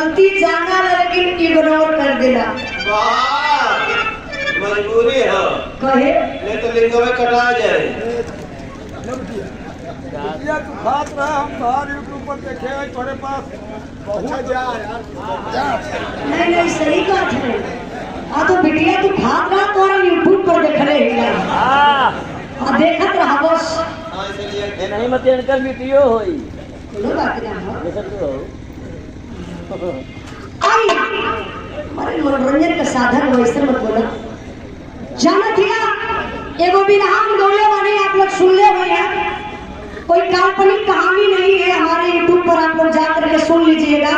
गलती जाना लेकिन इग्नोर कर देना। मजबूरी है कहे नहीं तो लिंगवे कटा जाए। तू खात रहा हम बाहर यूट्यूब पर देखे तुम्हारे पास बहुत जा यार। नहीं सही बात है। तो बिटिया तू खात रहा तो यूट्यूब पर देख रहे देखत रहा बस नहीं मत इनकर वीडियो होई कोनो बात ना हो। देखत हो आई हमारे मनोरंजन का साधन वैसे मत बोला। जाना थिया एगो बिरहान गौले वाले आप लोग सुन ले हुए हैं। कोई काल्पनिक कहानी नहीं है, हमारे यूट्यूब पर आप लोग जाकर के सुन लीजिएगा।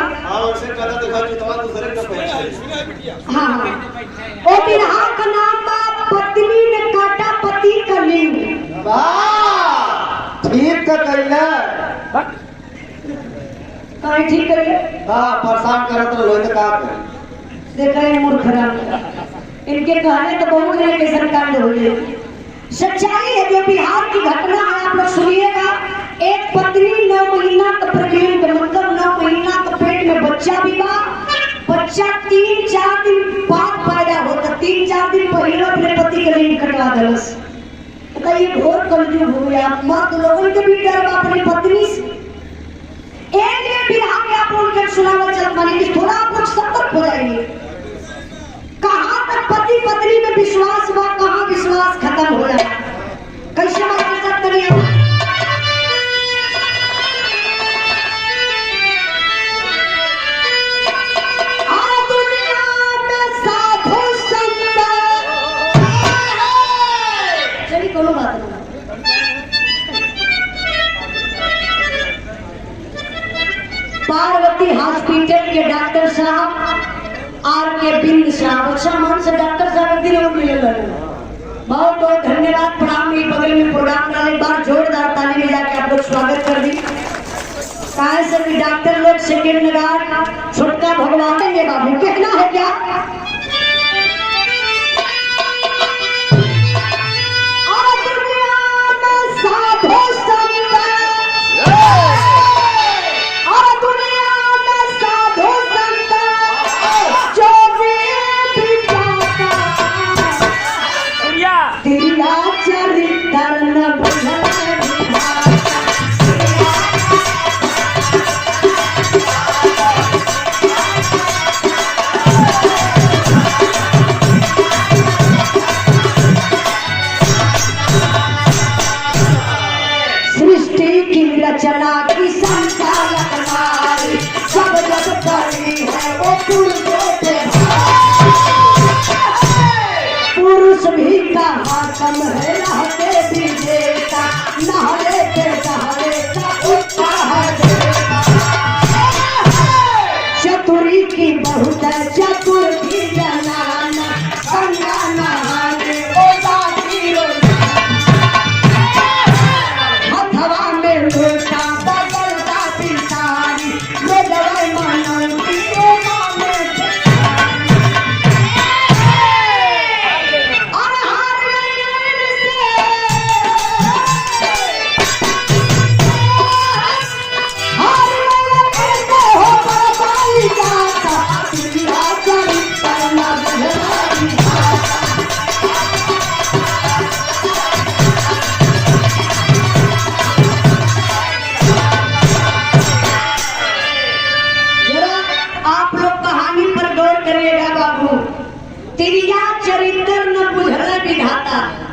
हाँ वो बिरहान का नाम बा पत्नी ने काटा पति का लिंग। ठीक का कहला कहीं ठीक करिए। हां परेशान करत रहो तो का कर देखा है मूर्ख राम इनके कहने तो बहुत जने के सरकार हो गई। सच्चाई है जो बिहार की घटना है, आप लोग सुनिएगा। एक पत्नी 9 महीना का प्रेग्नेंट मतलब 9 महीना का पेट में बच्चा भी बा। बच्चा 3-4 दिन बाद पैदा होता, 3-4 दिन पहले अपने पति का लिंग कटवा दलस। बताइए घोर कलयुग हो गया। मर्द लोगों के भी डर बा अपनी पत्नी से। एक बिहार के आप लोग सुनावा चल मानी कि थोड़ा आप लोग सतर्क हो जाएंगे। कहाँ तक पति पत्नी में विश्वास हुआ, कहाँ विश्वास खत्म हो रहा है। कैसे हमारे साथ करिए चलिए कोनो बात नहीं। पार्वती हॉस्पिटल के डॉक्टर साहब R.K. बिंद साहब अच्छा मन से डॉक्टर साहब एक दिन और मिले बहुत बहुत धन्यवाद। प्रणाम। मेरे बगल में प्रोग्राम डाले बार जोरदार ताली बजा के आप लोग स्वागत कर दी। कहा से भी डॉक्टर लोग सेकेंड गार्ड छोटका भगवान है बाबू कहना है क्या। रचना की संचालक नारी सब जग करी है वो पुरुष भी कहा कम है रहते भी देता नहरे के सहारे का उत्साह देता। चतुरी की बहुत चतुर की जनाना गंगा नहाने ओदा की हथवा में लोटा बदलता पिसारी में दवाई मानती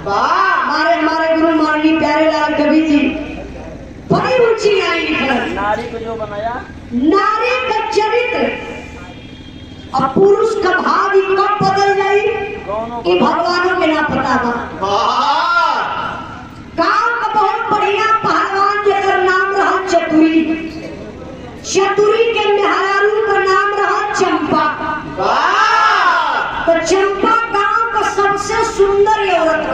हमारे गुरु माननीय प्यारेलाल कवि जी बड़ी रुचि आई लिखल। नारी को जो बनाया नारी का चरित्र और पुरुष का भाव कब बदल जाई ये भगवानों के ना पता बा। गांव का बहुत बढ़िया पहलवान जेकर नाम रहा चतुरी। चतुरी के मेहरारू का नाम रहा चंपा। तो चंपा गांव का सबसे सुंदर औरत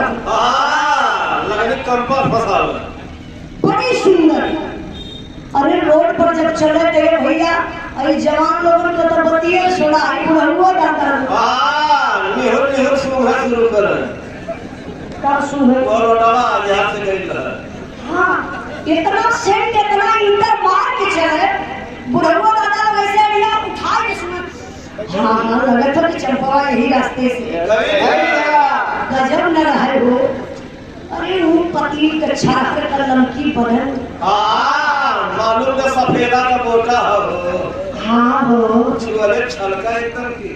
बड़ी सुंदर। अरे रोड पर जब चले थे भैया अरे जवान लोगों को तो बतिए छोड़ा हुआ जाता निहर शुरू कर का सुन हाँ इतना सेंट इतना इंटर मार के चले बुढ़वा दादा वैसे भैया उठा के बबुआ यही रास्ते से कभी नहीं गया। गजब न रहे हो। अरे वो पतली कच्छा कर लमकी बदन। मालूम का सफेदा का बोटा हो। हाँ हो छुअले छलका एकदम की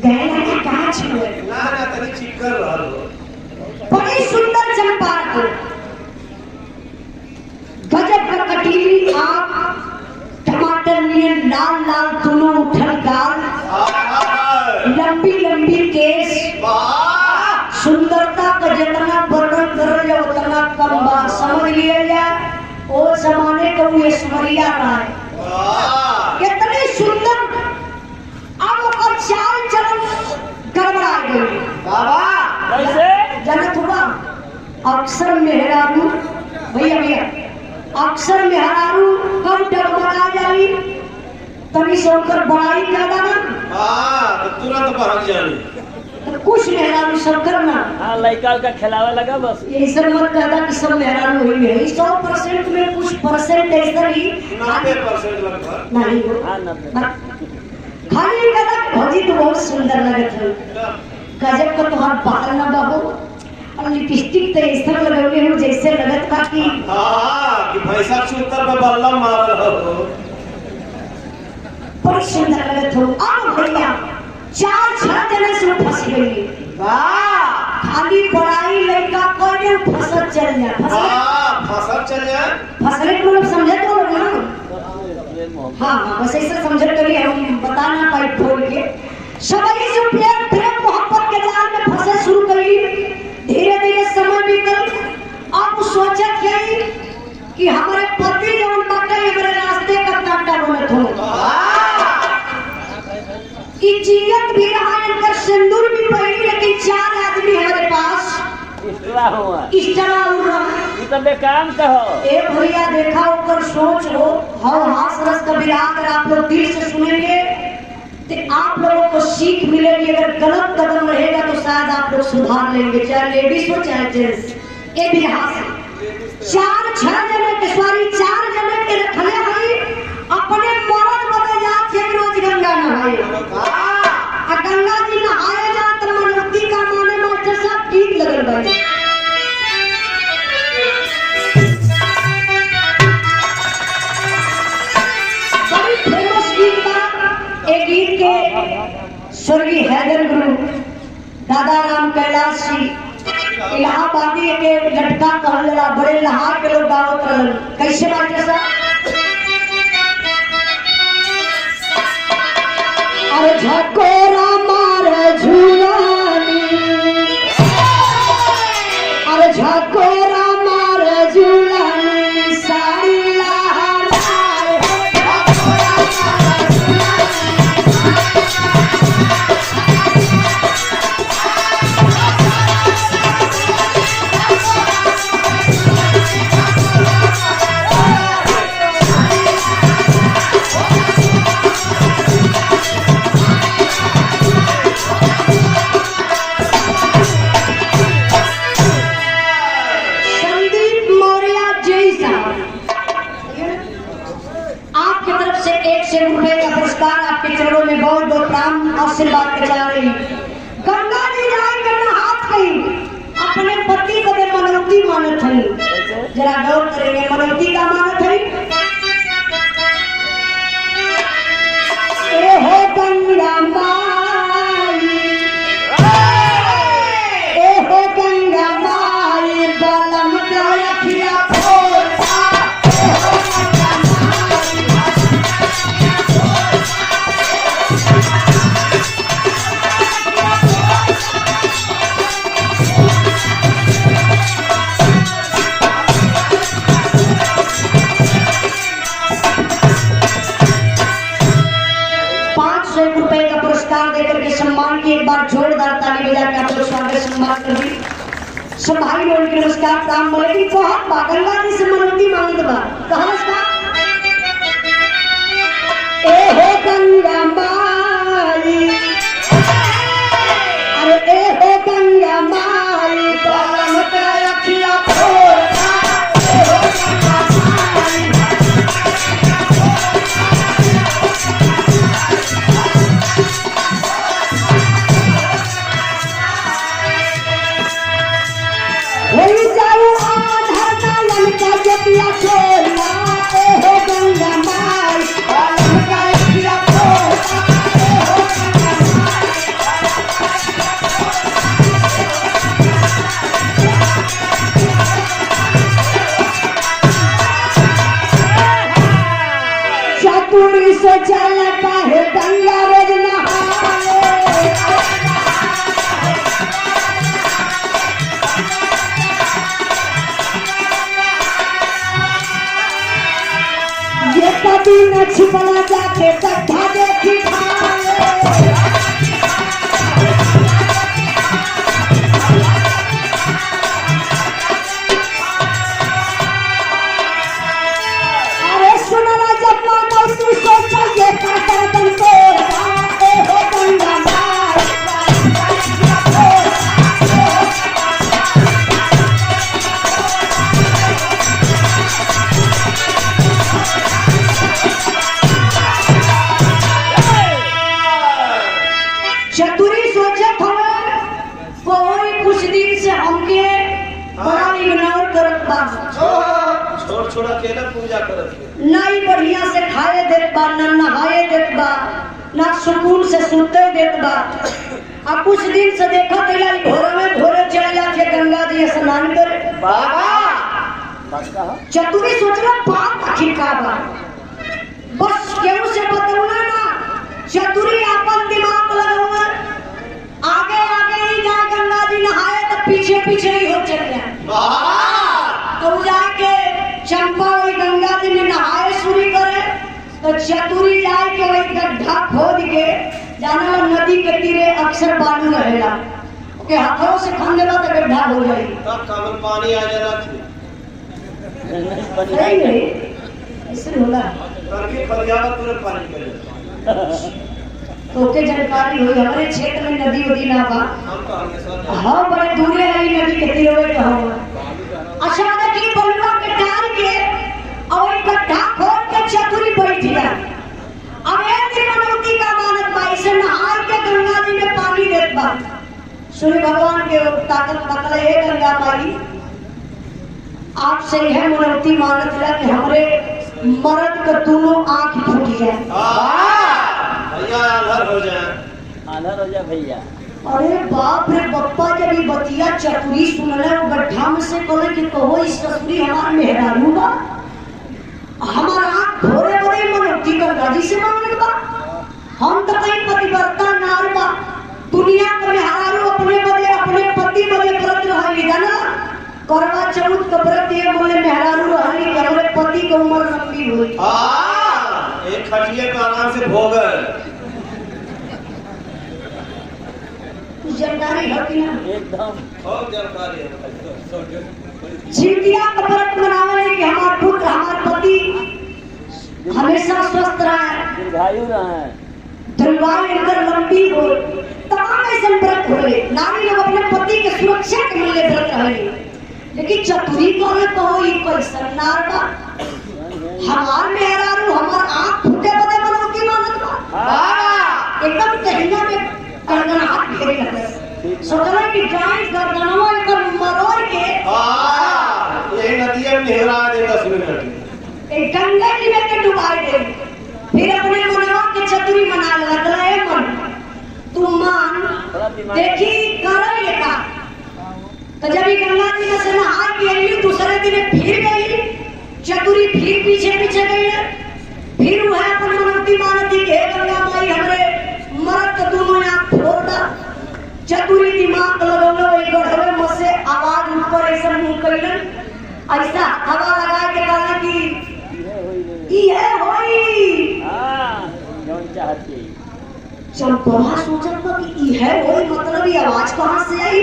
गए ना कहाँ छुए ना तनी चिकन रहलो। बड़ी सुंदर चंपा को गजब का कटीली आँख, टमाटर में लाल लाल दोनों उठल गाल, लंबी लंबी केस, सुंदरता का जितना वर्णन कर या उतना कम बा। समझ लिया जाए वो जमाने का वो ऐश्वर्या राय कितनी सुंदर। अब वो चाल चलन गड़बड़ा गई। बाबा कैसे? जनत हुआ अक्सर मेहरारू भैया अक्सर मेहरारू कब डगमगा जाई तभी सोकर बड़ाई करदा ना तो तुरंत भाग जानी। तो कुछ मेहरारू सब करना। हाँ लड़का का खिलावा लगा बस। ये सब मत कहता कि सब मेहरारू हुई है। 100% में कुछ परसेंट ऐसा ही 90% लगभग नहीं हो। हाँ 90। खाली कहता कि भौजी तो बहुत सुंदर लगत है। गजब का तुम्हारा बाल ना बाबू और लिपस्टिक तो ऐसा लगौले हो जैसे लगत बा कि कि भैंसा छूतर में बल्ला मारल हो। बड़ी सुंदर लगत हो। अब भैया 4-6 जने से फंस गई। खाली पढ़ाई लड़का कोई फसल चल जाए। फसल चल जाए। फसले को लोग समझे तो लोग ना। हाँ बस ऐसा समझ करिए हम बताना पाई खोल के सभी से प्रेम प्रेम मोहब्बत के जाल में फंसे शुरू करी। धीरे धीरे समय बीतल। अब सोचा क्या कि हमारे पति जो बाटे हमारे रास्ते का कांटा बनत हो। इज्जत भी रहा इनका सिंदूर भी पहनी लेकिन 4 आदमी हमारे पास इस्तेला हुआ। इस्तेला हुआ। ये तो बेकाम कहो। ए भैया देखा ऊपर सोच हो और हास रस का विराग अगर आप लोग दिल से सुनेंगे तो आप लोगों को सीख मिलेगी। अगर गलत कदम रहेगा तो शायद आप लोग सुधार लेंगे, चाहे लेडीज हो चाहे जेंट्स। ये भी हास 4-6 जने के सॉरी 4 जने के रखले भाई अपने मरद बदे जात के रोज गंगा नहाए। आ गंगा जी नहाए जात मनोती का माने मास्टर साहब ठीक लगल भाई। बड़ी फेमस गीत बा। एक गीत के स्वर्गीय हैदर गुरु दादा राम कैलाश जी इलाहाबादी के लटका कहला बड़े लहा के लोग गावत रहल। कैसे मास्टर साहब? अरे झकोरा मार झूलानी, अरे झकोरा मार झूलानी साड़ी लहराए। संदीप मौर्य जैसा आपकी तरफ से 100 रुपए का पुरस्कार आपके चरणों में बहुत बहुत प्रणाम आशीर्वाद के जा रही। गंगा जी जाए करना हाथ कहीं अपने पति को भी मनौती मानत है। जरा गौर करेंगे मनौती का मानत है। ए हो गंगा माई, ए हो गंगा माई बलम का अखिया खोला। ए हो गंगा माई ₹500 का पुरस्कार देकर के सम्मान की एक बार जोरदार ताली बजा के आप लोग स्वागत सम्मान कर दी। सब भाई लोग के नमस्कार प्राम बोले कि बहुत गंगा जी से मनौती मांगत बा। कहलस का ए हो गंगा माई, अरे ए हो गंगा माई बलम का अखिया खोला। ए हो गंगा माई छोड़ा अकेले पूजा करत है। नहीं बढ़िया से खाए देत बा, न नहाए देत बा, न सुकून से सुते देत बा। अब कुछ दिन से देखा तैया भोरे में भोरे चल जाके गंगा जी स्नान करे। बाबा चतुरी सोचला बात आखिर का बा, बस केहू से बतौला ना। चतुरी अपन दिमाग लगाऊंगा, आगे आगे ही जाए गंगा जी नहाए तो पीछे पीछे ही हो चल जाए। तो जाके चंपा वही गंगा जी में नहाए शुरू करे तो चतुरी जाए के वही गड्ढा खोद के जाना नदी के तीरे अक्सर बालू रहेला, ओके हाथों से खान लेला तो गड्ढा हो जाए। तब कमल पानी आ जाना थी। सही नहीं ऐसे होला करके फरियाद तुरंत पानी करे। तो के जानकारी हुई हमारे क्षेत्र में नदी वदी ना बा। हम तो हमेशा हाँ बड़े दूरे है नदी के तीरे का हुआ। अच्छा देखिए बलुआ के डाल के और एक गड्ढा खोद के चतुरी बैठ गया। अब एक दिन मनौती का मानत बा, इसे नहाए के गंगा जी में पानी देत बा। सूर्य भगवान के ताकत पकड़े है गंगा माई, आपसे यह मनौती मानत है कि हमारे मर्द के दोनों आंख फूट जाए। भैया आंधर हो जाए। आंधर हो जा भैया। अरे बाप रे बप्पा जब ये बतिया चतुरी सुनले वो गड्ढा में से कहले कि कहो इस ससुरी हमार मेहरारू बा, हमारा आंख भोरे भोरे मनौती गंगा जी से मांगत बा। हम तो कहीं पतिव्रता नार बा, दुनिया के मेहरारू अपने बदे अपने पति बदे व्रत रहली जाना। करवा चौथ के व्रत ये बोले मेहरारू रहली कि हमारे पति की उम्र लंबी हुई। एक खटिए पे आराम से भोगल। कुछ जानकारी है कि ना? एकदम बहुत जानकारी है। जिंदगिया का व्रत मनावे कि हमार पुत्र हमार पति हमेशा स्वस्थ रहे, दीर्घायु रहे, दीर्घायु इनकर लंबी हो। तमाम ऐसे व्रत होले, नारी लोग अपने पति के सुरक्षा के लिए व्रत रहे। लेकिन चतुरी करे तो ही कैसन नार बा, हमार मेहरारू हमार आंख फूटे बदे मनौती मानत बा। एकदम कहिना में गड़गड़ाहट घेरे लगे। सोचला कि जाए गर्दनवा एकर मरोड़ के ये नदिया में हेरा दे 10 मिनट। एक गंगा जी में के डुबाई दे। फिर अपने मनवा के चतुरी मना लगा है मन तू मान देखी करे का। तो जब ये गंगा जी में से नहा के आई दूसरे दिन फिर गई चतुरी, फिर पीछे पीछे गई, फिर वह अपन मनौती मानती के गंगा माई हमरे मर्द के दोनों आंख फोड़ दा। चतुरी दिमाग लगौलो एक गढ़वे में से आवाज ऊपर ऐसा मुंह कइलन, ऐसा हवा लगा के कहा कि ये होई। हाँ जौन चाहती। चंपा सोचल कि ये होई मतलब ये आवाज कहां से आई।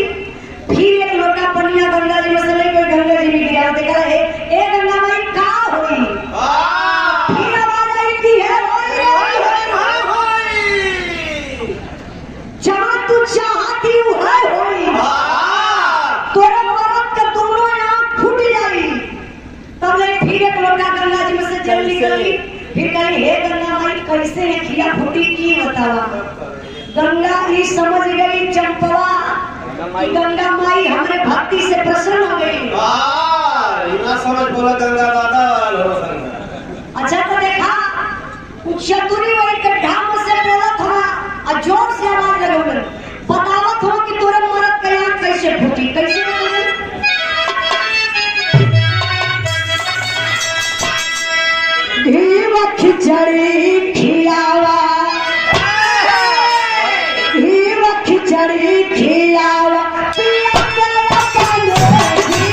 फिर एक लोटा पनिया गंगा जी में से लेकर गंगा जी में गिरा देखा है ए गंगा माई का होई। फिर आवाज आई कि है होई। जहां तू चाहती है होई, तोरे मर्द के दोनों आंख फूट जाई। तब ले फिर एक लोटा गंगा जी में से जल निकली। फिर कही हे गंगा माई कैसे है खिया फूटी की बतावा। गंगा जी समझ गई चंपवा कि गंगा माई हमरे भक्ति से प्रसन्न हो गई। इतना समझ बोला गंगा दादा हो सकता। अच्छा तो देखा चतुरी वही गड्ढा में से बोलत हवा और जोर से आवाज लगौल बतावत हो कि तोरे मर्द के आंख कैसे फूटी। कैसे घी व खिचड़ी खियावा, घी व खिचड़ी खियावा, पिया के अपन घी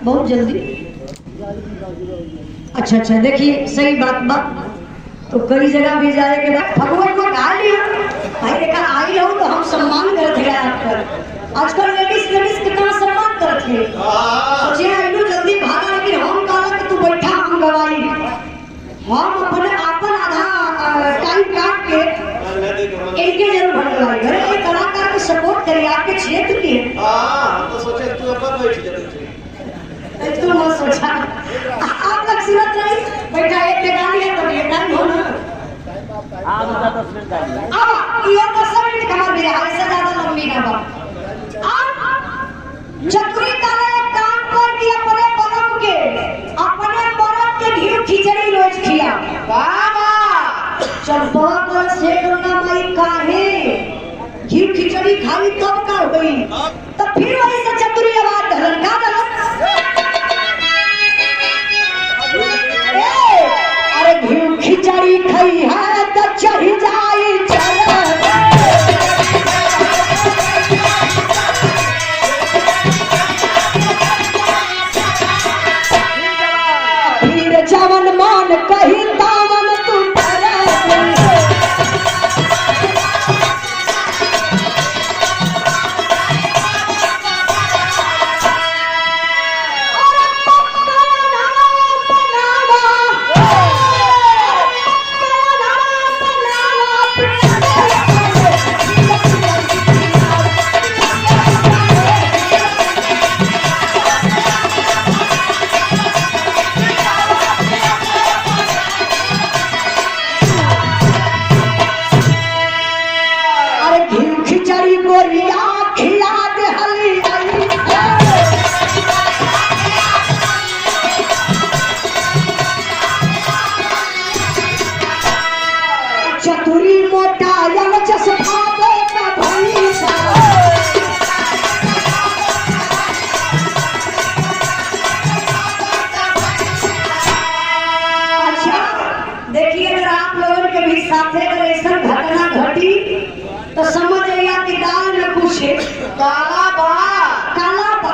बहुत जल्दी। अच्छा अच्छा देखिए सही बात बा। तो कई जगह भी जाए के बाद भगवान को गा लिया भाई देखा आई हो तो हम सम्मान करते हैं आपका। आजकल लेडीज कितना सम्मान करते हैं। सोचिए इनको जल्दी भागा लेकिन हम कहा कि तू बैठा हम गवाई हम अपने अपन आधा टाइम काट के इनके जरूर भगवाई घर के कलाकार को सपोर्ट करिए आपके क्षेत्र के। तो सोचे तू अपन बैठ जा तू मत सोचा आप लोग सूरत रही बैठा एक जगह लिया तो ये टाइम हो ना हाँ बता 10 मिनट का है। अब ये 10 मिनट कमर मेरे ऐसे ज्यादा लंबी ना बात। अब चक्री करे काम कर दिया अपने बलम के अपने बलम के घी खिचड़ी रोज खिया बाबा चंपा पर से गंगा माई काहे घी खिचड़ी खाई तब का हुई तो फिर वही से चतुरी आवाज धरन का धरन अरे घी खिचड़ी खाई है तो चढ़ जाई फिर जवन मान कही दामन तू चतुरी मोटा यम जस भागो का भैसा अच्छा देखिए अगर आप लोगों के भी साथे अगर ऐसा घटना घटी तो समझ लिया कि दाल में कुछ काला बा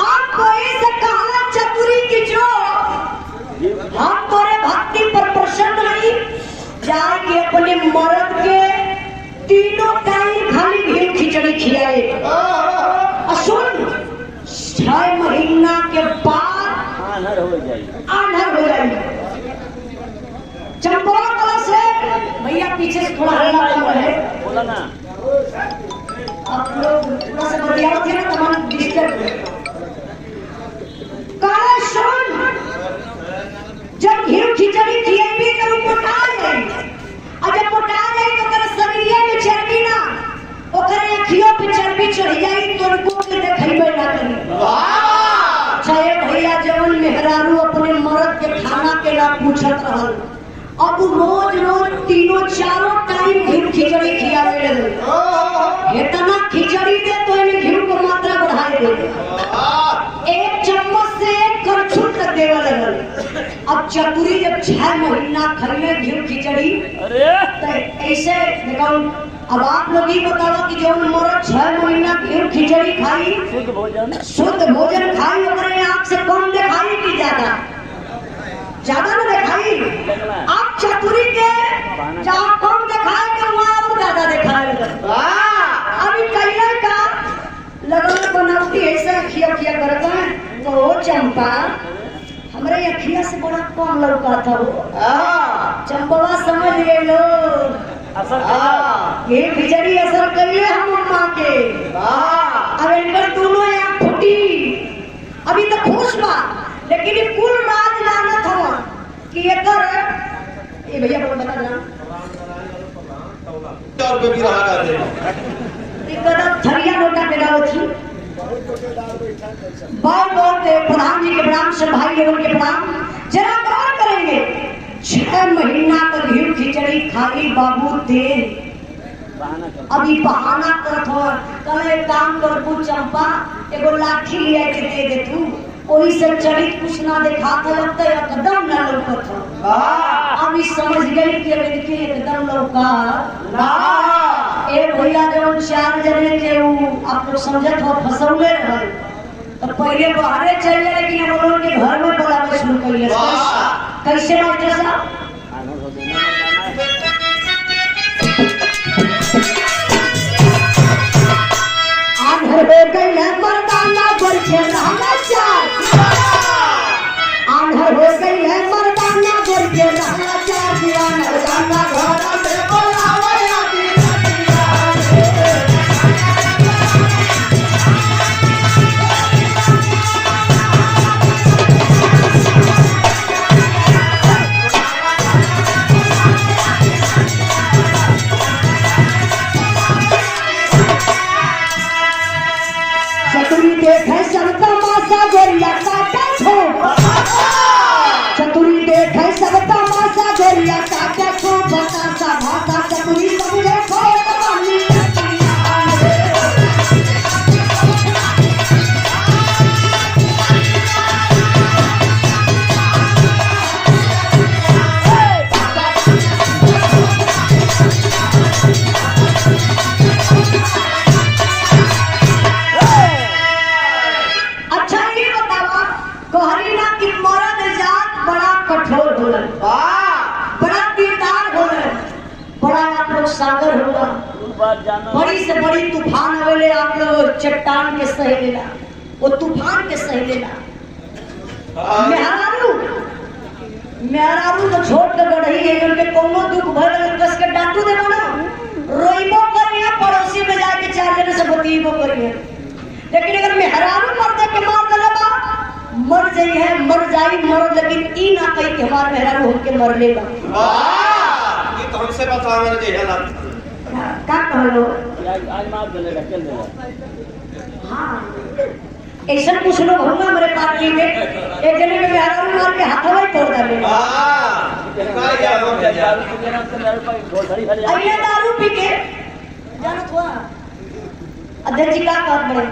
आप कोई से काला चतुरी की जो हम तोरे भक्ति पर प्रसन्न नहीं जाके अपने मर्द के तीनों टाइम खाली घी खिचड़ी खिलाए। सुन 6 महीना के बाद आनर हो जाएगी। चंपा कला से भैया पीछे से थोड़ा हल्ला कम रहे बोला ना आप लोग थोड़ा सा बतिया थे ना तमाम डिस्टर्ब काला सुन जब घी खिचड़ी खिएबी तो मोटा जाए और जब मोटा जाए तो कर शरीर में चर्बी ना ओकरे अखियों पे चर्बी चढ़ जाई तो उनको के देखैबे ना करी। चाहे भैया जवन मेहरारू अपने मर्द के खाना के ना पूछत रहल अब रोज रोज तीनों चारों टाइम घी खिचड़ी खियावे लगे इतना खिचड़ी दे तो इन्हें घी को मात्रा बढ़ाए दे एक चम्मच से एक करछुल तक देवे लगल। अब चतुरी जब 6 महीना खरीले घी खिचड़ी तो ऐसे देखो अब आप लोग ही बताओ कि जो मर्द 6 महीना घी खिचड़ी खाई शुद्ध भोजन खाई ओकरे आँख से कम दिखाई कि ज्यादा न दिखाई। आप चतुरी के जहाँ कम दिखाए के वहाँ और ज्यादा दिखाए अभी कैले का लगन बनावटी ऐसा अखिया खिया करता है तो वो चंपा हमारे अखिया से बड़ा कम लौका था वो चंपवा समझ गए लो ये खिचड़ी असर करिए हम अम्मा के अब इनकर दोनों आँख फूटी अभी तो खुश बा लेकिन ये कुल राज लानत हो कि ये भैया बोल बता देना और पे भी रहा कर दे कदम थरिया नोटा पे डालो थी बहुत बहुत प्रधान जी के प्रणाम सब भाई लोगों के प्रणाम जरा गौर करेंगे 6 महीना तक घी खिचड़ी खाली बाबू दे अभी बहाना करत हो कल एक काम कर तू चंपा एगो लाठी ले के दे दे तू ओही से चरित कुछ ना दिखाता लगता एकदम ना लौकत हो अभी समझ गई कि इनके एकदम लौका ए भैया जब 4 जने के आप लोग समझत हो फसौले रहे तो पहले बाहरे चले लेकिन हम लोगों के घर में बुलावे शुरू कर लिया कैसे मास्टर साहब बैठे रहना चार आंधर हो गई है मर्दाना बैठे रहना चार दीवाना जाना घोड़ा से बोलावे आदि चतुरी देखे सबका मासा गोरिया काटा छो चतुरी देखे सबका मासा गोरिया काटा छो बतासा भाषा चतुरी समझे खो कमानी अच्छा ये बतावा कहरी ना कि मर्द जात बड़ा कठोर होला बड़ा दिलदार होला बड़ा आप लोग सागर होला उन बात जाना बड़ी से बड़ी तूफान आवेले आप लोग चट्टान के सह लेला वो तूफान के सह लेला मेहरारू तो छोट के गढ़ई है उनके कोनो दुख भर कस के डांटू दे ना रोइबो करिया पड़ोसी में जाके चार जने से बतीबो करिया लेकिन अगर मेहरारू मर्द के मार दलबा मर जाई है मर जाई मर लेकिन ई ना कही कि हमार मेहरारू होके मर लेगा ये तो हमसे बतावा जे हालत का कहलो आज मार देगा चल देगा हां ऐसा कुछ लोग होगा मेरे पार्टी में एक जने के मेहरारू मार के हाथवा ही तोड़ डाले काय क्या हो दारू गया पी के ना तो मेरे पास बहुत सारी खा अरे दारू पी के जानत हुआ अध्यक्ष जी का कहत बड़े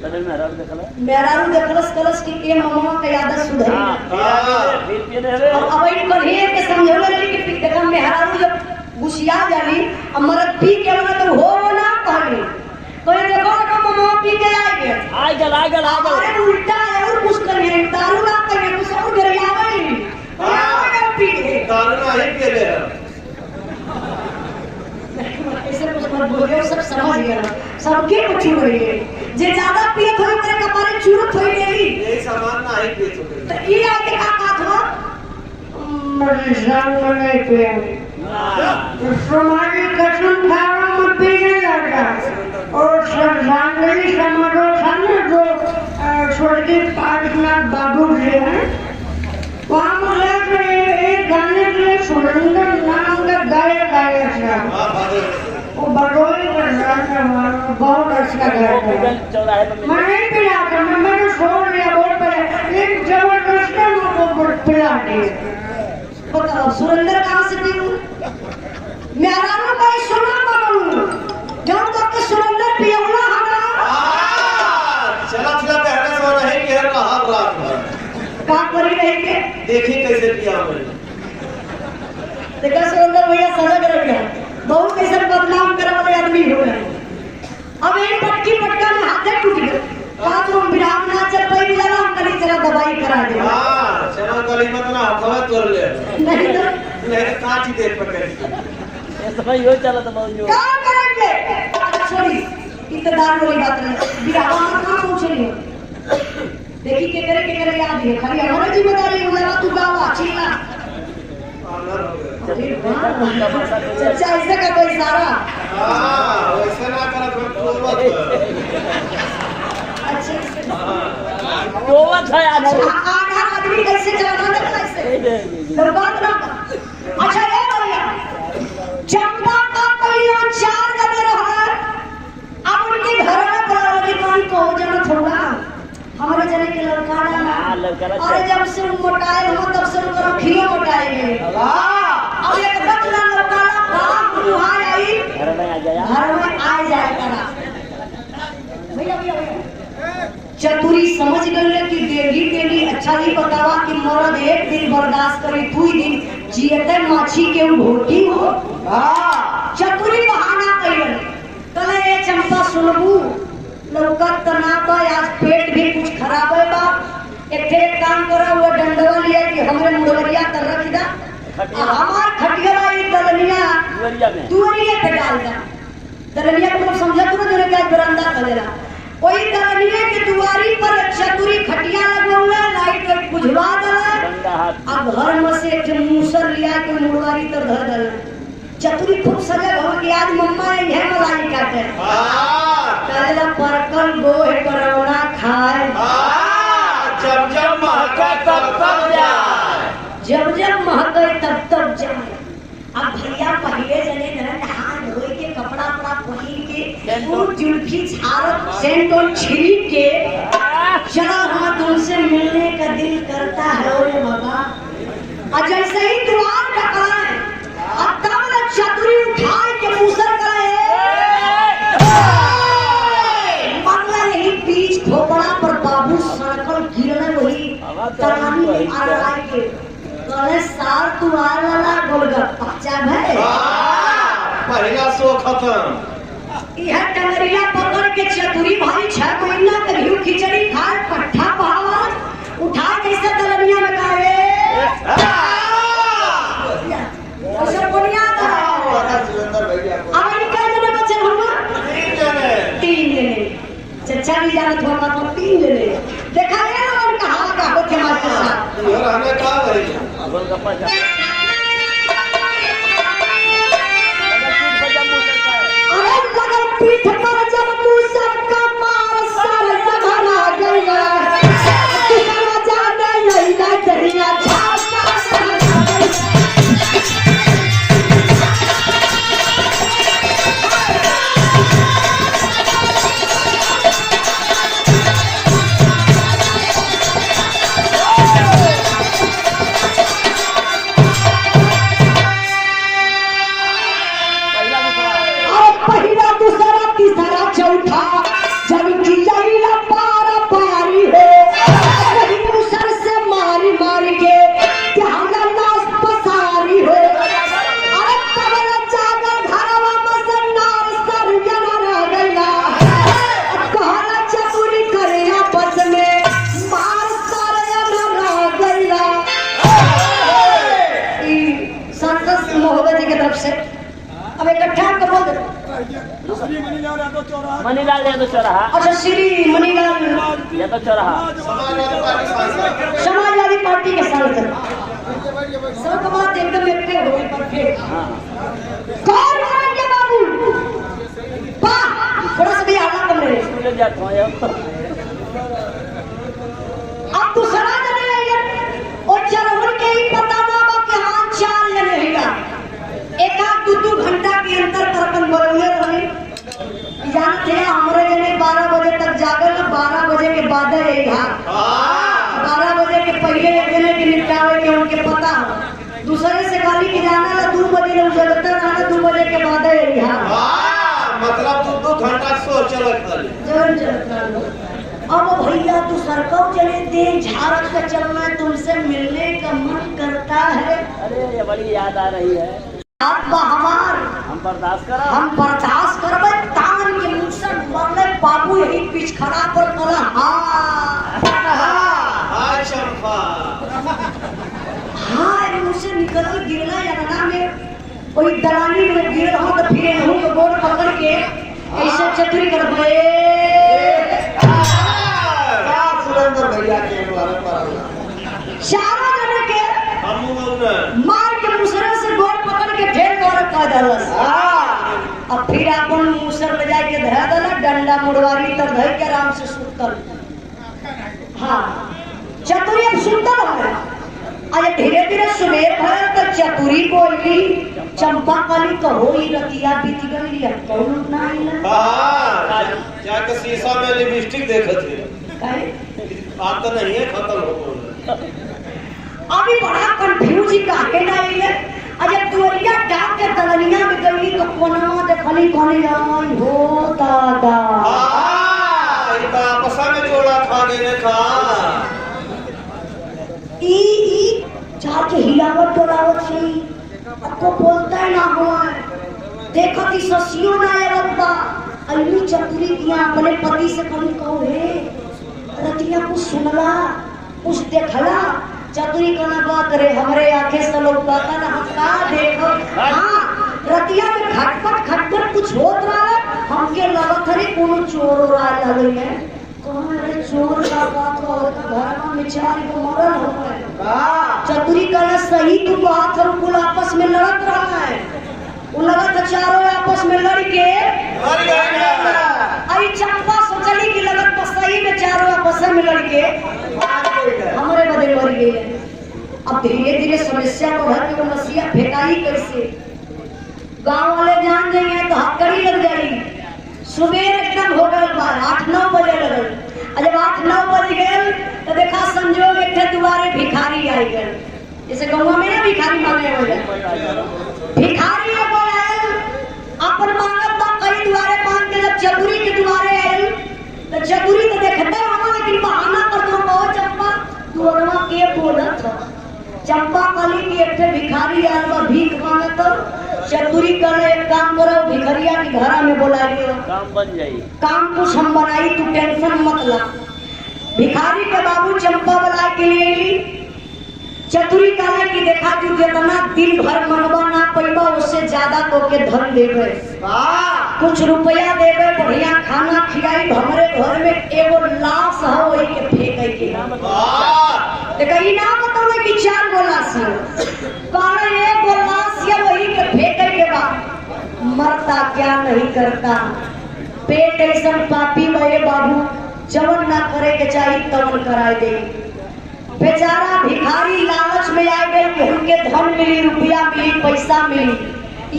बदल में हराम देखला मेहरारू देखलस कलस की ए मामा के आदत सुधरी हां फिर पीने रे अब इन कन्हे के समझौले रही कि देखा मेहरारू जब गुसिया जाली अब मरद पी के बना तो हो ना कहली कोई देखो ना मामा पी के आएंगे आ गल अरे उल्टा है और मुश्किल है दारू ना कहे कुछ और घर आवे आवे पी के दारू ना ही पी ले ऐसे कुछ मत बोलिए सब समझ गया सबके कुछ हो रही है जे ज्यादा पिए थोड़ी तेरे कपारे चूरत होई गेली ये सामान ना ही पी चुके तो ये आके का बात हो मर जान नहीं पिए समाजी कसम खाओ मत पीने लगा और श्रद्धांजलि समारोह था ना जो स्वर्गीय पार्शनाथ बाबू जी हैं वहाँ मुझे एक गाने के लिए सुरेंद्र नाम का गायक आया था वो बड़ोई कर रहा था बहुत अच्छा गायक है चौराहे पे मैं नहीं पिला था मैंने छोड़ दिया बहुत पहले एक जबरदस्ती मुझको पिला दी बताओ सुरेंद्र कहाँ से पीऊँ मेरा ना भाई सुना बाबू जब तक सुरेंद्र पियोला हमारा चला चला पहले सो रहे कि हर रात भर का करी रहेंगे देखी कैसे पिया हमने देखा सुरेंद्र भैया सड़क रह गया बहुत ऐसे बदनाम करे वाले आदमी हो गए अब एक पटकी पटका में हाथ टूट गया बाथरूम विराम ना चल पाई लगा हम कली चला दवाई करा दे हां चला कली मत ना हथवा तोड़ ले नहीं तो नहीं तो काची देर पकड़ ऐसा भाई यो चला तो बहुत क्या करेंगे छोड़ी इतदार वाली बात नहीं विराम ना पूछ लियो देखी के करे याद है खाली हमारी जिम्मेदारी है जरा तू गावा चिल्ला पागल हो गया अरे वाह सच्चा ऐसा का कोई सारा हां वैसे ना करा फिर तोड़ अच्छा तो अच्छा यार आधा आदमी कैसे चलाना था कैसे बर्बाद ना कर। अच्छा ये भैया चंपा का कलियां चार जगह रहा अब उनके घर में बराबरी कौन को हो जाना थोड़ा हमारे जने के लड़का ना और जब से मोटाए हो तब से उनका रखियो मोटाएंगे अब एक बचला लड़का बाप वहां आई घर में आ गया घर में आ जाए करा भैया चतुरी समझ गए कि डेली अच्छा नहीं बतावा कि मर्द एक दिन बर्दाश्त करे 2 दिन जियते माछी के भोटी हो चतुरी बहाना कइल कले ए चंपा सुनबू लौकत तना तो आज पेट भी कुछ खराब है बा एक काम करो वो डंडवा लिया कि हमरे मुड़वरिया कर रख दा हमार खटिया वाली दलनिया दुवरिया पे डाल दा दलनिया को समझा तू ना तेरे क्या बरंदा कर देला कोई दलनिया की दुआरी चतुरी खटिया लगौले लाइट वाइट बुझवा देले गंदा हाथ अब घर में से एक मूसर लिया के मुड़वारी तर धर देले चतुरी खूब सजे हो कि आज मम्मा ने यह मलाई काटे कहला परकल गोहे करौना खाए जब जब महका तब तब जाए जब जब महके तब तब जाए अब भैया पहले जने नहा धोए के कपड़ा पड़ा पहिन के पूरी जुल्फी झाड़ सेंट और छिड़क के चला हाँ तुमसे मिलने का दिल करता है ओए बाबा और जैसे ही द्वार टकराए अब तब ना चतुरी उठाए के मूसर करे बंगला यही बीच खोपड़ा पर बाबू सड़कल गिरने वही तरानी में आ रहा है कले सार तू आला गोलगप्पा चाह है पहला सो खत्म यह टंगरिया पकड़ के चतुरी भाई 6 महीना तक घी खिचड़ी खाए पट्ठा पहावा उठा कैसे दलनिया में गाए उसे बुनियाद सुरेंद्र भैया को अब इनका जने बच्चे हम 3 जने चचा भी जानत होगा तो 3 जने देखा है और कहा का होके मास्टर साहब ये रहने का भाई गोलगप्पा जा अरे लगल पीठ पर जब मूसर का मार सर सभरा गया कितना जाने लैला दरिया झाका पहिला दूसरा तीसरा चौथा जब की जहीला पारा पारी हो वही मूसर से मारी मारी के त्यागा नास पसारी हो अरे तबला जागर घरवा मसनार सर जना रह गया कहला चतुरी करे आपस में मार सर जना रह गया ई संत महोदय जी की तरफ से अब इकट्ठा कर बोल दे श्री मनीलाल यादव चौराहा मनीलाल यादव चौराहा अच्छा श्री मनीलाल यादव चौराहा समाजवादी पार्टी समाजवादी पार्टी का के सांसद सब बात एकदम एकटे हो परफेक्ट हाँ कौन मारेंगे बाबू वाह थोड़ा सा भी आला कम रहे स्कूल जाता हूँ जब अब तू सना जने आइए और चरहुर के ही पता ना बा के हाथ चाल ले रहेगा एक आध दो घंटा के अंतर तरकन बदले रहे जानते हैं हमारे जने 12 बजे तक जागल 12 बजे के बाद यही हाथ 12 बजे के पहले एक जने के निपटावे के उनके पता हो दूसरे से गाली की जाना ला 2 बजे लोग जगता रहना 2 बजे के बाद यही हाथ मतलब 2 घंटा सो चलत जरूर चलता अब भैया तू सरकौ चले दे झाड़ का चलना तुमसे मिलने का मन करता है अरे ये बड़ी याद आ रही है आप हमार हम बर्दाश्त करा हम बर्दाश्त करबे तान के मुसर मरले बाबू यही पीछ खड़ा पर कला हाय शंफा हां मुझसे निकल गिरला यंगना में कोई दलानी में गिर हो तो फिर हूं तो गोड़ पकड़ के ऐसे चतुरी करबे सुरेंद्र भैया के द्वारा पर चारों जने के हम मार के मुसरे से गोड़ पकड़ के ढेर कर का दलस अब फिर अपन मुसर ले जाके धरा दला डंडा मुड़वारी तर धर के आराम से सुतल हां चतुरी अब सुतल है आज धीरे धीरे सुबह भर तक चतुरी बोली चंपा काली कहो ही रतिया बीती गई है कौन ना आइला जाके शीशा में लिपस्टिक देखत है काहे बात तो नहीं है खत्म हो गई अभी बड़ा कंफ्यूज काहे ना आइले अजब दुवरिया डाक के दलनिया में गई तो कोनमा देखली कोनी आई हो दादा ये तो आपस में जोड़ा खा गए खा ई जाके हिलावट डोलावट से आपको बोलता है ना हुआ देखो कि ससियो ना आवत बा अली चतुरी किया अपने पति से कभी कहो हे रतिया कुछ सुनला कुछ देखला चतुरी कहना बात रे हमरे आंखें से लोग पता ना हम का देखो हां रतिया में खटपट कुछ होत रहा हमके लगत रे कोनो चोर आ लगल है कौन रे चोर का बात विचार को मरल हो गए। चतुरी कहना सही तू बात और कुल आपस में लड़त रहा है। वो लगा था चारों आपस में लड़ के अरे चंपा सोचली की लगत तो सही में चारों आपस में लड़ के हमारे बदले मर गए। अब धीरे धीरे समस्या को घर में मसीहा फेंकाई कैसे, गांव वाले जान जाएंगे तो हथकड़ी लग जाएगी। सुबह एकदम हो गए 8-9 बजे लगल। जब 8-9 बज गए तो देखा संजोग एक दुआरे भिखारी आई गए। जैसे गाँव में ना भिखारी मांगे हो जाए, भिखारी अपन मांगत तो कई दुआरे मांग के जब चतुरी के दुआरे आए तो चतुरी तो देखते हम, लेकिन बहाना कर दो कहो चंपा तू अरवा के बोलत हो। चंपा कली की एक भिखारी आल बा भीख मांगत। चतुरी करे एक काम करो, भिखरिया के घरा में बुला लियो, काम बन जाई, काम कुछ हम बनाई, तू टेंशन मत ला। भिखारी के बाबू चंपा बुला के लिए ली। चतुरी कहले कि देखा तू जितना दिन भर मनवा ना पैबा उससे ज्यादा तो के धन देवे, कुछ रुपया देवे, बढ़िया खाना खिलाई। हमरे घर में एगो लाश है वही के फेंके के देखा ई ना बतावे कि 4 गोलास है, कहले एक गोलास है वही के फेंके के बाद मरता क्या नहीं करता। पेट ऐसा पापी बे बाबू जवन ना करे के चाहिए तवन कराए दे। बेचारा भिखारी लालच में आ गए कि उनके धन मिली, रुपया मिली, पैसा मिली।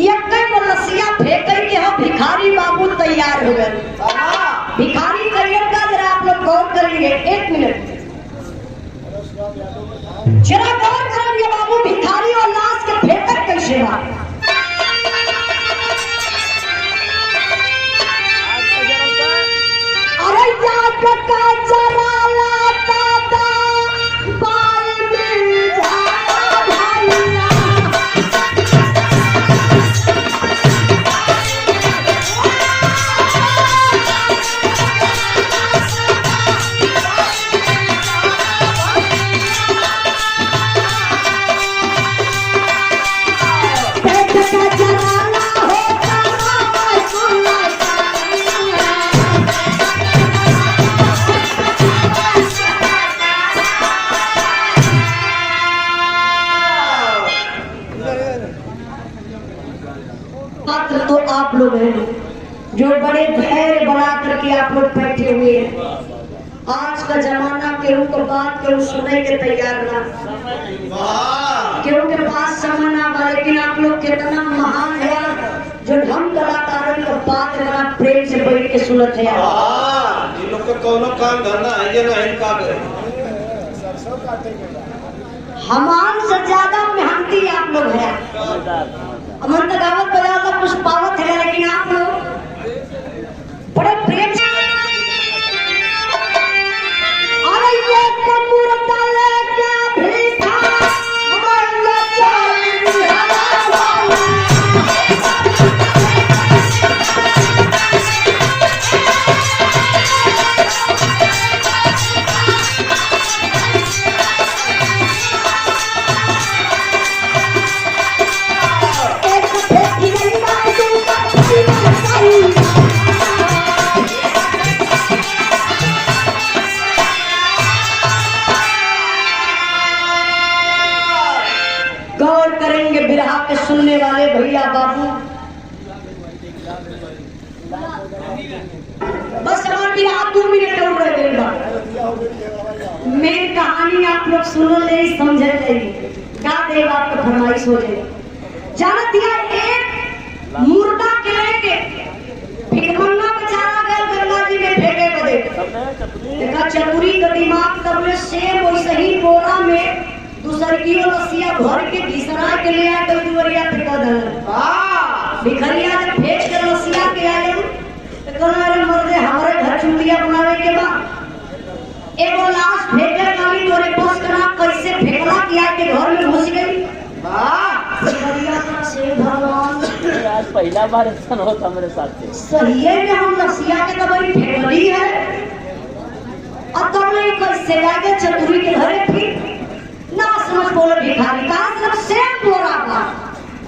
एक लसिया फेंक के हम भिखारी बाबू तैयार हो गए। भिखारी करिएगा जरा आप लोग गौर करेंगे, 1 मिनट जरा गौर करेंगे बाबू भिखारी और लाश के फेंक कैसे बा। अरे याद का जरा लाता तो आप लोग हैं जो बड़े धैर्य बना करके आप लोग बैठे हुए हैं। आज का जमाना केहू को बात केहू सुनने के तैयार ना, केहू के पास समय ना बा, लेकिन आप लोग कितना महान है जो ढंग कलाकारों का बात इतना प्रेम से बैठ के सुनत है। इन लोग का कोनो काम धंधा है ये नहीं का करे। हमार से ज्यादा मेहनती आप लोग हैं। अमन तो गावत बजा तो कुछ पावत है, लेकिन आप लोग बड़े प्रेम से अरे ये कमूरता लेके भीखा मरना चाहिए। गौर करेंगे बिरहा के सुनने वाले भैया बाबू। बस हमारे बिरहा 2 मिनट और रह गए। मेरी कहानी आप लोग सुनो ले समझ ले, गा दे आपको फरमाइश हो जाए। जाना दिया एक मुर्दा के लेके भिखमंगा बेचारा गए गंगा जी में फेंके बदे। देखा चतुरी का दिमाग तब में सेम वैसे ही बोरा में दूसर की लसिया भर के घिसरा के ले आए तो दुवरिया पे कह दल। भिखरिया जब फेंक के लसिया के आए तो कहना अरे मर्दे हमारे घर चूड़िया बनावे के बाद एगो लाश फेंके काली तोरे बस करा कैसे फेंकला किया के घर में घुस गई। भिखरिया का से भगवान आज पहला बार ऐसा होता मेरे साथ से। सही है कि हम लसिया के दवाई फेंकली है और तब नहीं कैसे जाके चतुरी के घरे फिर ना समझ बोले भिखारी का सिर्फ सेम बोरा का।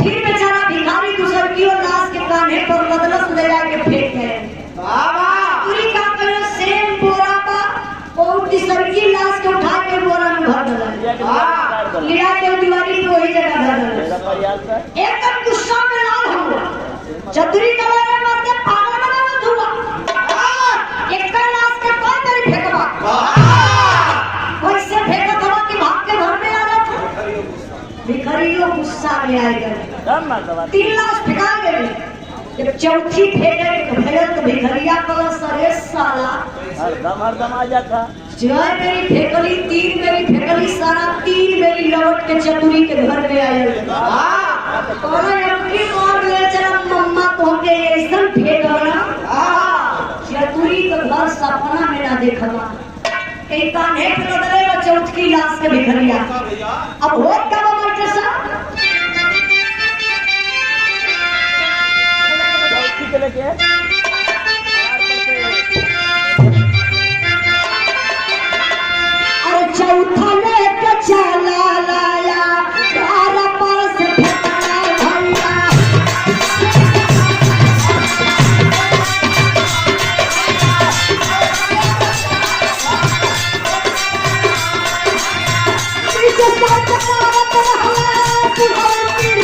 फिर बेचारा भिखारी दूसर की और लाश के कान्हे पर बदलस ले जाके फेंक है। पूरी का सेम बोरा का और तीसर की लाश के उठा के गिरा के दीवारी पे वही जगह धर मेरा परियाल का एकदम गुस्सा में लाल हो गया। चतुरी का वाला मारते पागल बना मत हुआ। एक का लाश के कोई मेरी फेंकवा वैसे फेंका था कि भाग के घर में आ जाता। भिखारियों गुस्सा में आएगा। दम मार दवा 3 लाश फेंका गए। जब चौथी फेंके तो भेड़ तो भिखारिया का सरे साला हर दम आ जाता। जय मेरी फेंकली 3 मेरी फेंकली सारा 3 मेरी लौट के चतुरी के घर में आए। कौन अपनी मार ले चला मम्मा तो के ऐसा फेंकला चतुरी का घर सपना में ना देखला। एक कान्हे पे बदलेगा चौथी लाश के भिखारिया। अब हो क्या बाबा साहब चौथी के लेके चौथा लेके चला लाया तारा पास फेंकना भैया। पीछे साथ कारत रहला तुहरी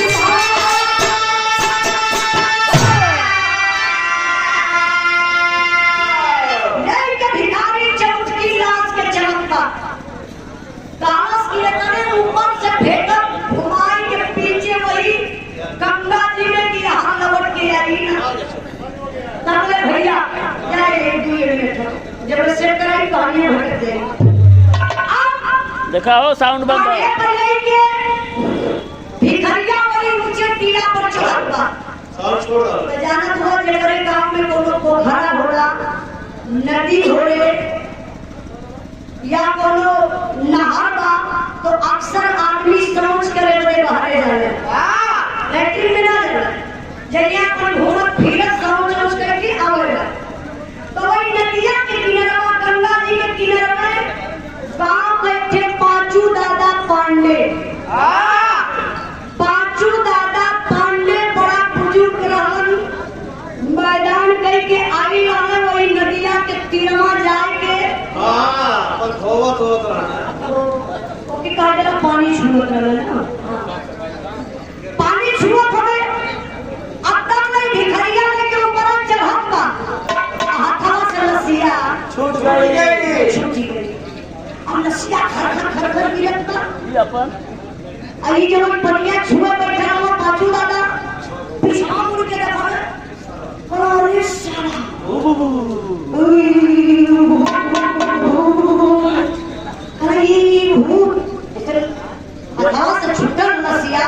नहीं के भिखारी चौथी लाश के चमकता कागज की लकड़े ऊपर से फेंकत घुमाई के पीछे वही गंगा जी में की हां लौट के आई ना। तब ले भैया जाए एक दूर में जब से कराई कहानी भटक गई। देखा हो साउंड बंद आगे बढ़े के भिखारिया वही ऊंचे टीला पर चढ़ा साल छोड़ तो जाना तो जगरे गांव में कोनो पोखरा होला नदी होले या कोनो नहर बा तो अक्सर आदमी समझ करे बड़े बाहर जाए लेकिन में ना जाए जलिया पर घूमत फिरत समझ करके आवेगा। तो वही नदिया के किनारा गंगा जी के किनारे में गांव बैठे पांचू दादा पांडे। पांचू दादा पांडे बड़ा बुजुर्ग रहन मैदान कई के आई रहन वही नदिया के तीरमा जाए के पर धोवत होत रहना ओके कहा जरा पानी छुअत रहल ना पानी छुअत हवे अब तक नहीं भिखारिया लेके ऊपर चढ़त बा हाथवा से लसिया छूट गई छूटी गई। अब लसिया खर खर गिरत बा। ये अपन आई जब पनिया छुए बैठा हुआ पाछू दादा पीछा मुड़ के देखा अरे साला अरे भूत हथवा से छुटल लसिया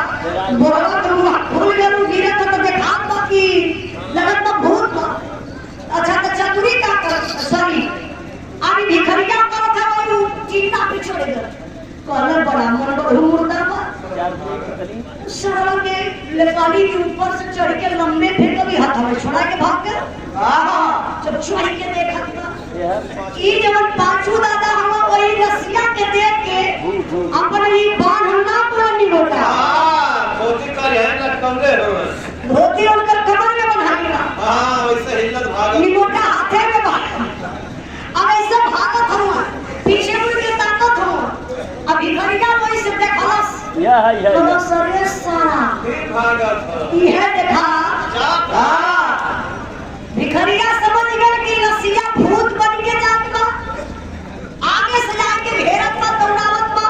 बोलवा तो भूल गए गिरे तो देखा बाकी लगत तो भूत बा। अच्छा तो चतुरी का कर सॉरी अभी भिखारिया कर था वो चिंता पे छोड़ गए कलर बड़ा मन बड़ा मुर्दा बा। 4 के करीब सरल के लकाली के ऊपर से चढ़ के लंबे फिर कभी हाथ में छोड़ा के भाग गया। जब चढ़ के देखा ये है ई जब पाछू दादा हम वही रसिया के देख के अपन ही बाण ना पुरानी होता धोती का है ना कमरे हो धोती उनकर कमर में बंधा लिया हां वैसे हिलत भागत निमोटा हाथे में भागा। अब ऐसे भागत हुआ पीछे मुड़ के ताकत हुआ। अब भिखारिया वही से देखलस यह है तो सरे सारा फिर भागत यह देखा भिखारिया समझ गए कि रसिया भूत बन के जात बा। आगे से जाके घेरत बा दौड़ावत बा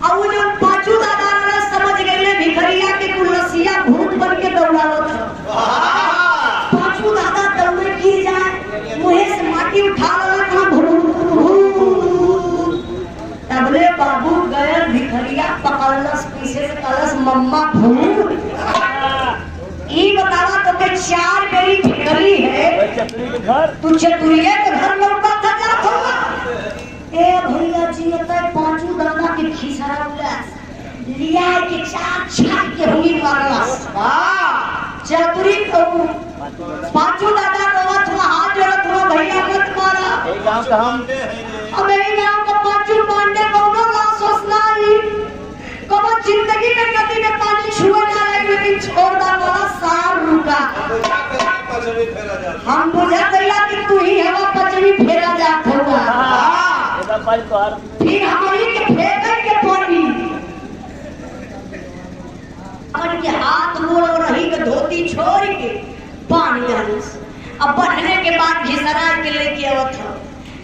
और जो पाछू दादा वाला समझ गए भिखारिया के कुल रसिया भूत बन के दौड़ावत है। पाछू दादा दौड़े गिर जाए मुहे से माटी उठा लेला तबले बाबू गए भिखारिया पकड़लस पीछे से कलस मम्मा भूत। ई बतावा तो के 4 मेरी भिखारी है चतुरी के घर तू चतुरिया के घर लौटा था जात होगा। ए भैया जी अतः पांचू दादा के खिसरा उलास लिया के 4 छाप के हुई मारलस चतुरी को पांचू दादा रोवत हुआ हाथ जोड़त हुआ भैया मत मारा। एक गांव का हम अब यही गांव का पांचू पांडे कोनो लाश सोचनाई कबो जिंदगी में कभी में पानी छुए ना लगे लेकिन छोड़ दा वाला सार रुका। पचड़ी फेरा जाता हम बुझा गया कि तू ही हवा पचड़ी फेरा जात होगा। एदा पाई तोहर फिर हमारी के फेंके के पड़ी के हाथ गोड़ रही के धोती छोड़ के पानी डालस। अब बढ़ने के बाद घिसरा के लेके आवत हो,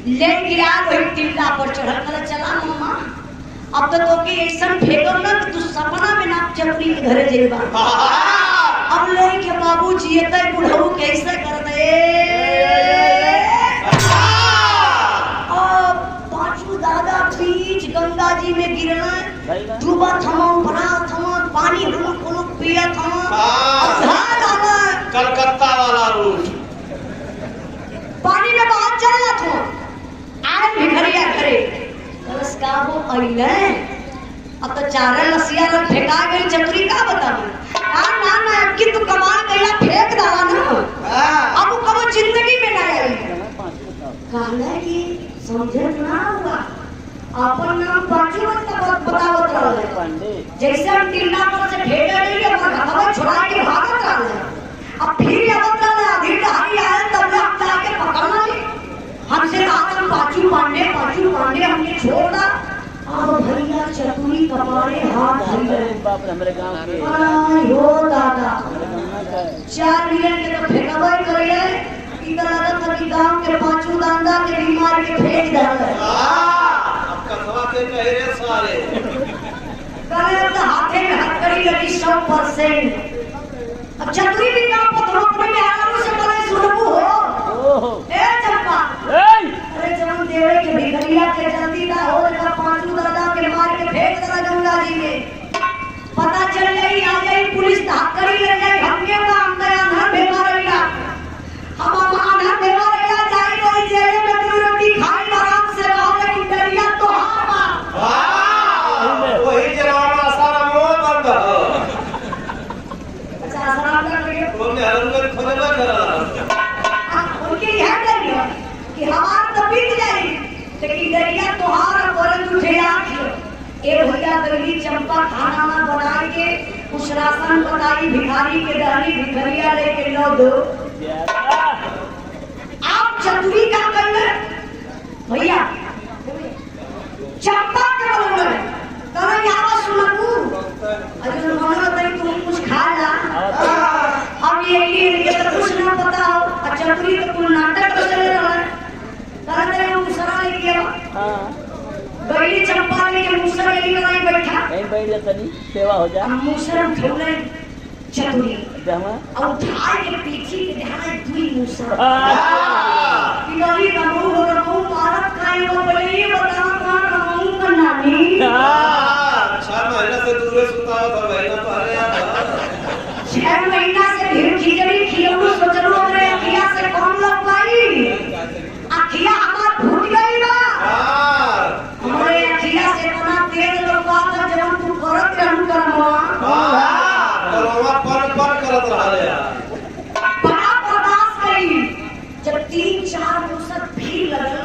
ले गिरा वही टिल्ला पर चढ़ल कर चला मामा अब तो के ऐसा फेंकल ना तू सपना में ना चपड़ी के घरे जेबा। अब लोग के बाबू जियते बुढ़ऊ कैसे कर दे पांचू दादा बीच गंगा जी में गिरना डूबा थमा बना थमा पानी हम कोनो पिया थमा कलकत्ता वाला रूट पानी में बहुत चल रहा था आज भिखरिया करे कलस का वो अइले अब तो चारे लसिया रख फेंका गई चतुरी का बताऊं ना ना कि तू कमाल गया फेंक डाला ना अब वो कबो जिंदगी में ना आई कहला कि समझे ना हुआ अपन नाम पांचू तक बतावत रहले जैसे हम टिल्ला पर से फेंक रही है और हवा छोड़ा के भागत रहले अब फिर आवत रहले आधी डहारी आए तब हम जाके पकड़ना ले हमसे कहा पांचू पांडे हमने छोड़ दा अब भैया चतुरी कपारे हाथ धरे बाप रे हमारे गांव के आयो दादा 4 मिनट के तो फेंकबे करे इधर आदत था कि गांव के पांचू दांदा के बीमार के फेंक डाले अब कथवा के कह रे सारे करे तो हाथे में हथकड़ी लगी 100%। अब चतुरी भी काम पत्थरों पे आराम से करे सुनबू हो ए चंपा अरे जब देवे के भिखरिया के जल्दी ना हो तो पांचू दादा के मार के फेंक दला गंगा जी में पता चल गई आ गई पुलिस धाकड़ी ले जाए हमके काम दया ना बेमारैला हम आना बेमारैला जाई कोई जेल में तू रोटी खाई आराम से रहो लेकिन डरिया तो हां वही जवाना सारा मोह बंद हो अच्छा सलाम कर ले बोलने हरन कर खोलना करा उनके यह डरिया कि हमार तो बीत जाए लेकिन डरिया तो हार और उठे आंख ए भैया गली चंपा खाना ना बना के कुछ राशन बनाई भिखारी के डाली भिखरिया लेके लो दो आप चतुरी का करना भैया चंपा के बोलना तने यहाँ सुनबू अरे मनो तई तुम कुछ खा ला अब ये तो कुछ ना पता हो चतुरी तो कुल नाटक चल रहा है तने मुसरा लेके हां गली चंपा लेके मुसरा लेके नहीं बैठा कहीं बैठ जा तनी सेवा हो जा मुसरा उठौले चतुरी जमा और उठा के पीछे के ध्यान दुई मुसरा पिलोरी का मुंह मारत खाए वो बोले बता कौन मुंह का नानी 6 महीना से दूर सुता था भाई ना पारे यार 6 महीना से भीड़ खिचड़ी खिलौना सोचलो रे अखिया से कौन लग पाई अखिया हमार फूट गई बा हमारे अखिया से इतना तेज लगा था जब तू करत रहू करवा करवा पर करत रहा यार बड़ा बर्दाश्त करी जब 3-4 मुसर भी लगल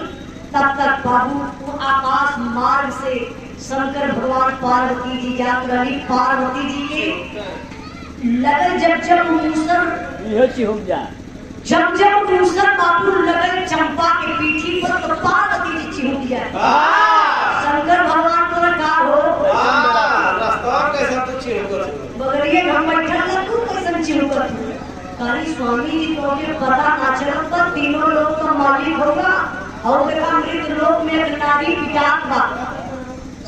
तब तक बाबू को आकाश मार्ग से शंकर भगवान पार्वती जी जात रही पार्वती जी के लगल जब मुसर इहो ची हो जा जब मुसर बाबू लगल चंपा के पीठी पर तो पार्वती जी चिहुक जाए शंकर भगवान को रखा हो रास्ता कैसा तो चिहुकर बगरिए हम बैठल ना तू कैसन चिहुकर काली स्वामी जी को के पता ना चलत पर तीनों लोग का मालिक होगा और देखा मृत लोक में एक नारी पिटाक बा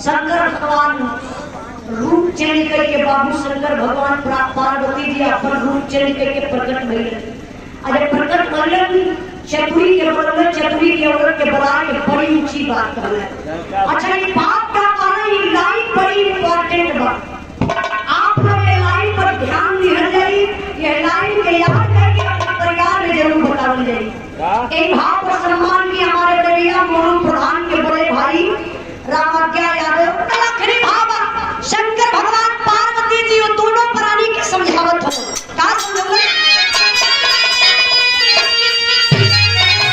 शंकर भगवान रूप चेंज करके बाबू शंकर भगवान पार्वती जी अपन रूप चेंज करके प्रकट भइले अरे प्रकट भइले चतुरी के बोले चतुरी के औरत के बड़ा के बड़ी ऊंची बात कहले अच्छा ये बात का कारण ये लाइन बड़ी इंपॉर्टेंट बा आप लोग ये लाइन पर ध्यान दिया जाए ये लाइन के याद करके अपने परिवार में जरूर बतावल जाए एक भाव और सम्मान की हमारे दरिया मोहन प्रधान के बड़े भाई रामाज्ञा यादव आखिरी भाव शंकर भगवान पार्वती जी वो दोनों प्राणी के समझावत हो का समझावत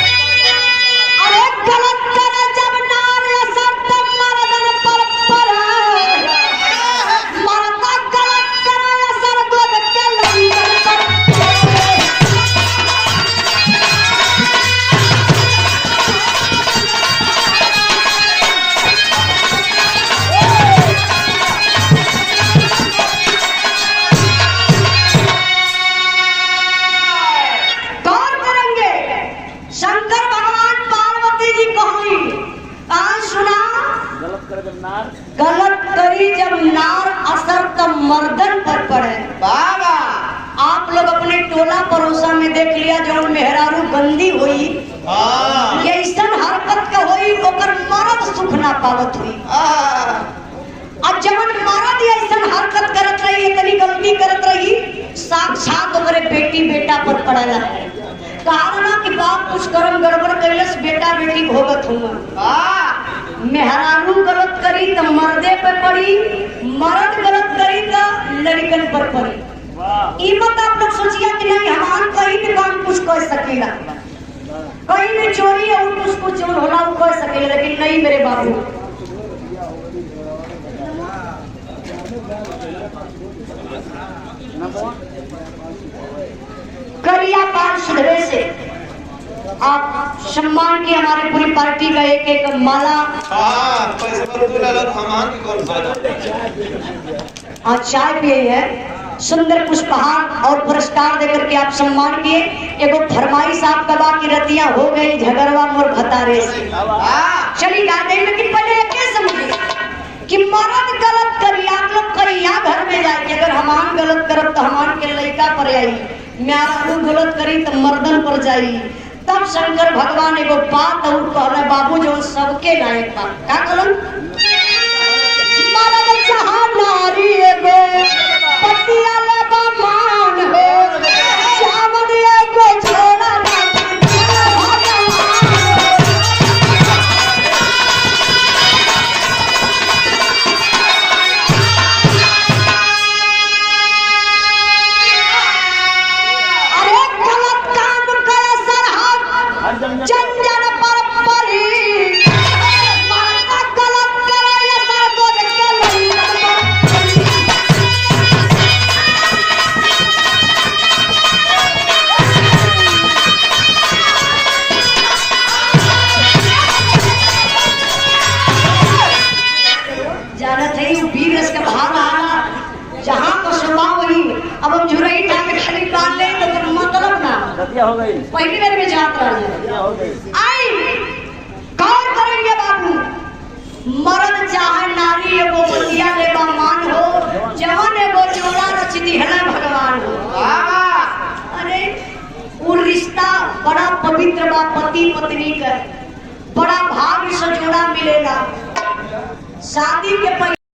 अरे गलत कर जब नार सत्य गलत करी जब नार असर तब मर्दन पर पड़े। बाबा आप लोग अपने टोला पड़ोसा में देख लिया जो मेहरारू गंदी हुई, हाँ ये ऐसा हरकत का हुई ओकर मर्द सुख ना पावत हुई। अब जवन मर्द ऐसा हरकत करत रही, इतनी गलती करत रही, साक्षात ओकरे बेटी बेटा पर पड़ेला। कहा ना कि बाप कुछ कर्म गड़बड़ कैलस, बेटा बेटी भोगत हुआ। मेहरारू गलत करी तो मर्दे पे पड़ी, मर्द गलत करी तो लड़कन पर पड़ी। ई मत आप लोग सोचिए कि नहीं हमार कहीं भी काम कुछ कर सकेला, कहीं भी चोरी और कुछ चोर होला वो कर सकेला, लेकिन नहीं मेरे बाबू। करिया पान सुधरे से आप सम्मान की हमारे पूरी पार्टी का एक एक माला, हाँ पैसे पर तू लगा सामान की कौन सा आज चाय पिए है, सुंदर पुष्पहार और पुरस्कार देकर के आप सम्मान किए। एगो फरमाइश आपका बाकी रतियां हो गई झगड़वा मोर भतारे से चली गा दे, लेकिन पहले क्या समझे कि मर्द गलत करी, आप लोग करिया घर में जाके अगर हमान गलत करब तो हमान के लड़का पर आई, म्यारू गलत करी तो मर्दन पर जाई। तब शंकर भगवान एगो बात और कहले बाबू जो सबके लायक बा, का कहलन मर्द चाहा नारी एगो पतिया ले बा मान हो, चावल एगो छोड़ा जंजन पर परी, मर्द गलत करे ये सब बोल के जानत है वीर रस के भाव आला जहां को सुबह वही। अब हम झुरई टाके खाली काट ले तो फिर मतलब ना हो गई, पहली बार में जात रहा हो गई। आई कौन करेंगे बाबू, मर्द चाहे नारी एगो बतिया ले मान हो, जवन एगो जोड़ा रच दिहला भगवान हो। अरे वो रिश्ता बड़ा पवित्र बा, पति पत्नी का बड़ा भाग्य से जोड़ा मिलेगा। शादी के पहले